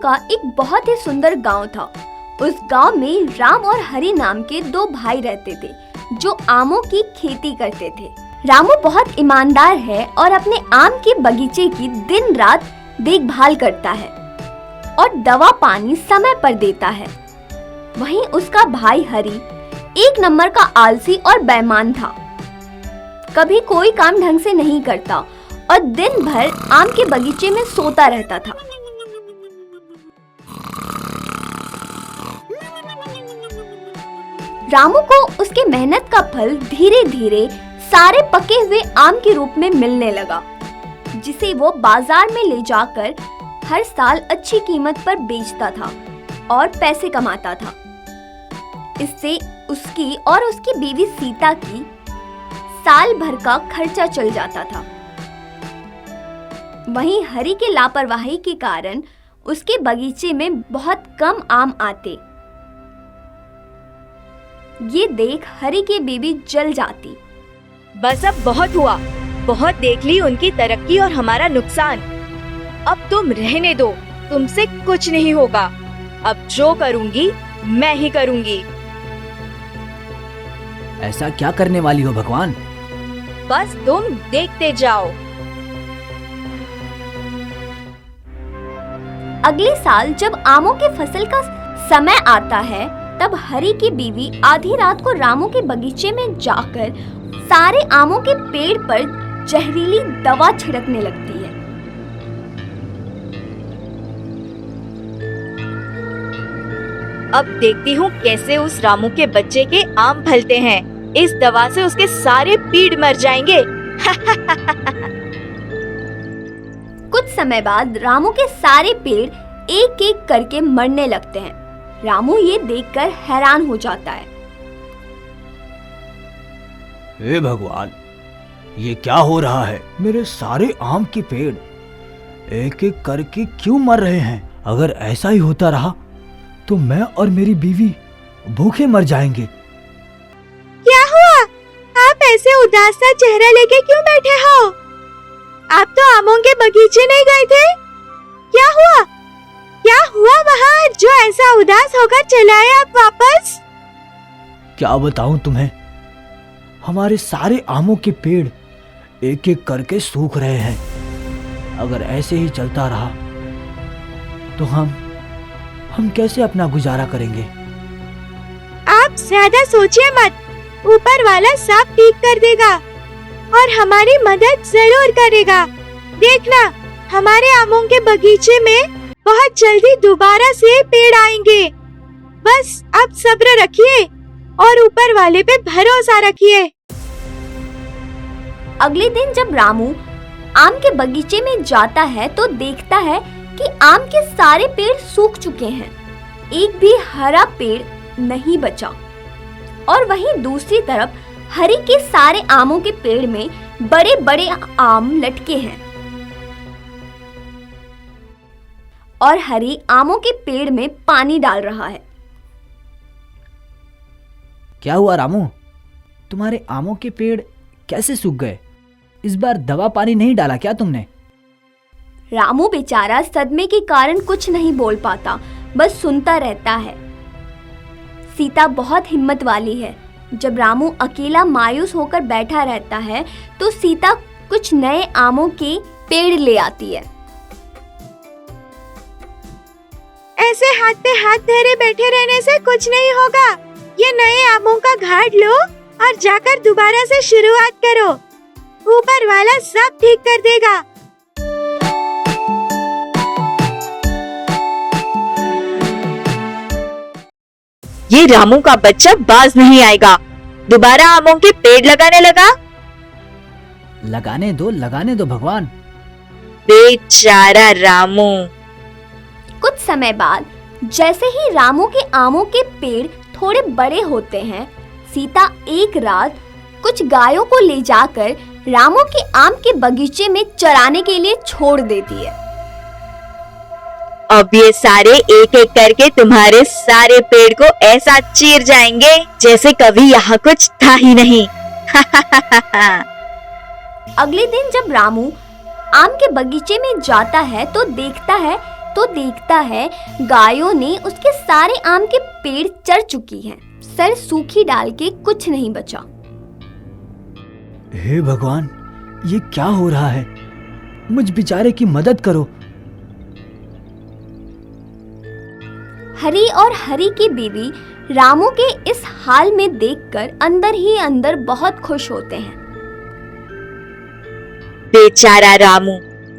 का एक बहुत ही सुंदर गांव था। उस गांव में राम और हरि नाम के दो भाई रहते थे जो आमों की खेती करते थे। रामू बहुत ईमानदार है और अपने आम के बगीचे की दिन रात देखभाल करता है और दवा पानी समय पर देता है। वहीं उसका भाई हरि एक नंबर का आलसी और बेईमान था। कभी कोई काम ढंग से नहीं करता और दिन भर आम के बगीचे में सोता रहता था। रामू को उसके मेहनत का फल धीरे धीरे सारे पके हुए आम के रूप में मिलने लगा, जिसे वो बाजार में ले जाकर हर साल अच्छी कीमत पर बेचता था और पैसे कमाता था। इससे उसकी और उसकी बीवी सीता की साल भर का खर्चा चल जाता था। वहीं हरि के लापरवाही के कारण उसके बगीचे में बहुत कम आम आते। ये देख हरि की बीवी जल जाती। बस अब बहुत हुआ, बहुत देख ली उनकी तरक्की और हमारा नुकसान। अब तुम रहने दो, तुमसे कुछ नहीं होगा। अब जो करूंगी मैं ही करूंगी। ऐसा क्या करने वाली हो भगवान? बस तुम देखते जाओ। अगले साल जब आमों के फसल का समय आता है, तब हरि की बीवी आधी रात को रामू के बगीचे में जाकर सारे आमों के पेड़ पर जहरीली दवा छिड़कने लगती है। अब देखती हूँ कैसे उस रामू के बच्चे के आम फलते हैं। इस दवा से उसके सारे पीड़ मर जाएंगे। कुछ समय बाद रामू के सारे पेड़ एक एक करके मरने लगते हैं। रामू ये देखकर हैरान हो जाता है। हे भगवान, ये क्या हो रहा है? मेरे सारे आम के पेड़ एक एक करके क्यों मर रहे हैं? अगर ऐसा ही होता रहा तो मैं और मेरी बीवी भूखे मर जाएंगे। क्या हुआ? आप ऐसे उदास सा चेहरा लेके क्यों बैठे हो? आप तो आमों के बगीचे नहीं गए थे? क्या हुआ? क्या हुआ वहाँ जो ऐसा उदास होकर चले आए आप वापस? क्या बताऊं तुम्हें, हमारे सारे आमों के पेड़ एक एक करके सूख रहे हैं। अगर ऐसे ही चलता रहा तो हम कैसे अपना गुजारा करेंगे? आप ज्यादा सोचिए मत, ऊपर वाला सब ठीक कर देगा और हमारी मदद जरूर करेगा। देखना, हमारे आमों के बगीचे में बहुत जल्दी दोबारा से पेड़ आएंगे। बस अब सब्र रखिए और ऊपर वाले पे भरोसा रखिए। अगले दिन जब रामू आम के बगीचे में जाता है तो देखता है कि आम के सारे पेड़ सूख चुके हैं। एक भी हरा पेड़ नहीं बचा। और वहीं दूसरी तरफ हरि के सारे आमों के पेड़ में बड़े बड़े आम लटके हैं और हरि आमों के पेड़ में पानी डाल रहा है। क्या हुआ रामू, तुम्हारे आमों के पेड़ कैसे सूख गए? इस बार दवा पानी नहीं डाला क्या तुमने? रामू बेचारा सदमे के कारण कुछ नहीं बोल पाता, बस सुनता रहता है। सीता बहुत हिम्मत वाली है। जब रामू अकेला मायूस होकर बैठा रहता है तो सीता कुछ नए आमों के पेड़ ले आती है। ऐसे हाथ पे हाथ धरे बैठे रहने से कुछ नहीं होगा। ये नए आमों का घाट लो और जाकर दोबारा से शुरुआत करो। ऊपर वाला सब ठीक कर देगा। ये रामू का बच्चा बाज नहीं आएगा। दोबारा आमों के पेड़ लगाने लगा। लगाने दो भगवान। बेचारा रामू। कुछ समय बाद जैसे ही रामू के आमों के पेड़ थोड़े बड़े होते हैं, सीता एक रात कुछ गायों को ले जाकर रामू के आम के बगीचे में चराने के लिए छोड़ देती है। अब ये सारे एक एक करके तुम्हारे सारे पेड़ को ऐसा चीर जाएंगे जैसे कभी यहाँ कुछ था ही नहीं। अगले दिन जब रामू आम के बगीचे में जाता है तो देखता है तो देखता है गायों ने उसके सारे आम के पेड़ चर चुकी हैं। सर सूखी डाल के कुछ नहीं बचा। हे भगवान, ये क्या हो रहा है? मुझ बेचारे की मदद करो। हरी और हरी की बीवी रामू के इस हाल में देखकर अंदर ही अंदर बहुत खुश होते हैं। बेचारा रामू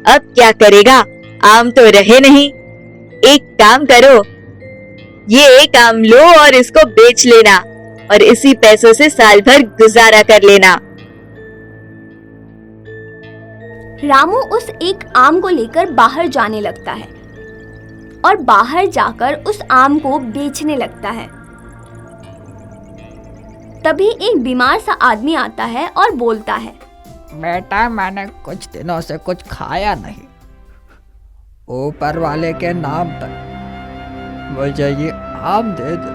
अब क्या करेगा, आम तो रहे नहीं। एक काम करो, ये एक आम लो और इसको बेच लेना और इसी पैसों से साल भर गुजारा कर लेना। रामू उस एक आम को लेकर बाहर जाने लगता है और बाहर जाकर उस आम को बेचने लगता है। तभी एक बीमार सा आदमी आता है और बोलता है, बेटा मैंने कुछ दिनों से कुछ खाया नहीं, ऊपर वाले के नाम पर मुझे ये आम दे दो,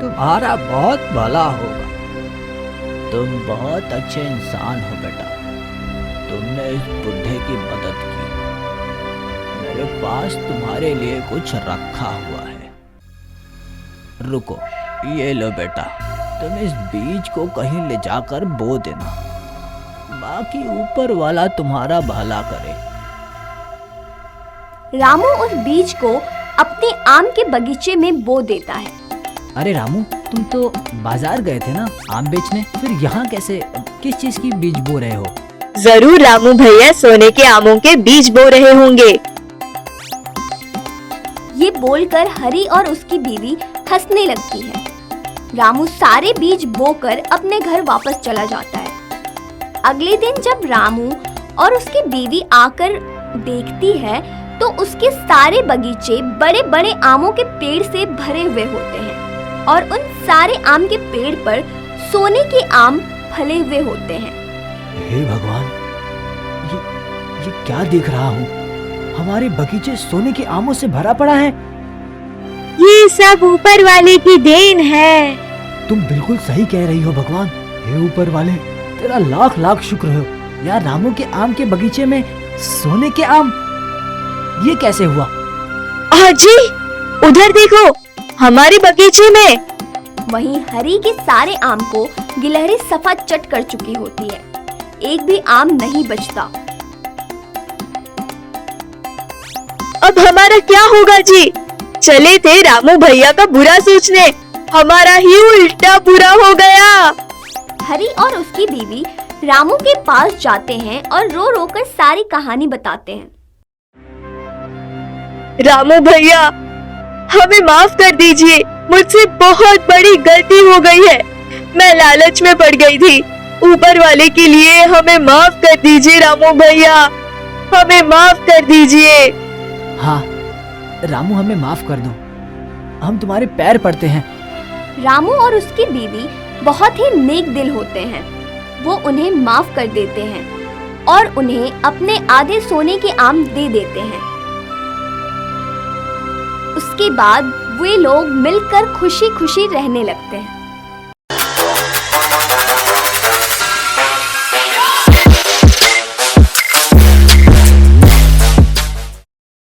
तुम्हारा बहुत भला होगा। तुम बहुत अच्छे इंसान हो बेटा, तुमने इस बुढ़े की मदद की। मेरे पास तुम्हारे लिए कुछ रखा हुआ है। रुको, ये लो बेटा, तुम इस बीज को कहीं ले जाकर बो देना, बाकी ऊपर वाला तुम्हारा भला करे। रामू उस बीज को अपने आम के बगीचे में बो देता है। अरे रामू, तुम तो बाजार गए थे ना आम बेचने, फिर यहाँ कैसे, किस चीज की बीज बो रहे हो? जरूर रामू भैया सोने के आमों के बीज बो रहे होंगे। ये बोलकर हरी और उसकी बीवी हंसने लगती है। रामू सारे बीज बोकर अपने घर वापस चला जाता है। अगले दिन जब रामू और उसकी बीवी आकर देखती है तो उसके सारे बगीचे बड़े बड़े आमों के पेड़ से भरे हुए होते हैं और उन सारे आम के पेड़ पर सोने के आम फले हुए होते हैं। हे भगवान, ये क्या देख रहा हूँ? हमारे बगीचे सोने के आमों से भरा पड़ा है। ये सब ऊपर वाले की देन है। तुम बिल्कुल सही कह रही हो भगवान। हे ऊपर वाले, तेरा लाख लाख शुक्र हो। यार, रामू के आम के बगीचे में सोने के आम, ये कैसे हुआ? जी, उधर देखो, हमारे बगीचे में। वहीं हरी के सारे आम को गिलहरी सफा चट कर चुकी होती है। एक भी आम नहीं बचता। अब हमारा क्या होगा जी? चले थे रामू भैया का बुरा सोचने, हमारा ही उल्टा बुरा हो गया। हरी और उसकी बीवी रामू के पास जाते हैं और रो रो कर सारी कहानी बताते हैं। रामू भैया, हमें माफ कर दीजिए, मुझसे बहुत बड़ी गलती हो गई है। मैं लालच में पड़ गई थी। ऊपर वाले के लिए हमें माफ कर दीजिए रामू भैया, हमें माफ कर दीजिए। हाँ रामू, हमें माफ कर दो, हम तुम्हारे पैर पड़ते हैं। रामू और उसकी बीवी बहुत ही नेक दिल होते हैं। वो उन्हें माफ कर देते हैं और उन्हें अपने आधे सोने के आम दे देते हैं। उसके बाद वे लोग मिलकर खुशी खुशी रहने लगते हैं।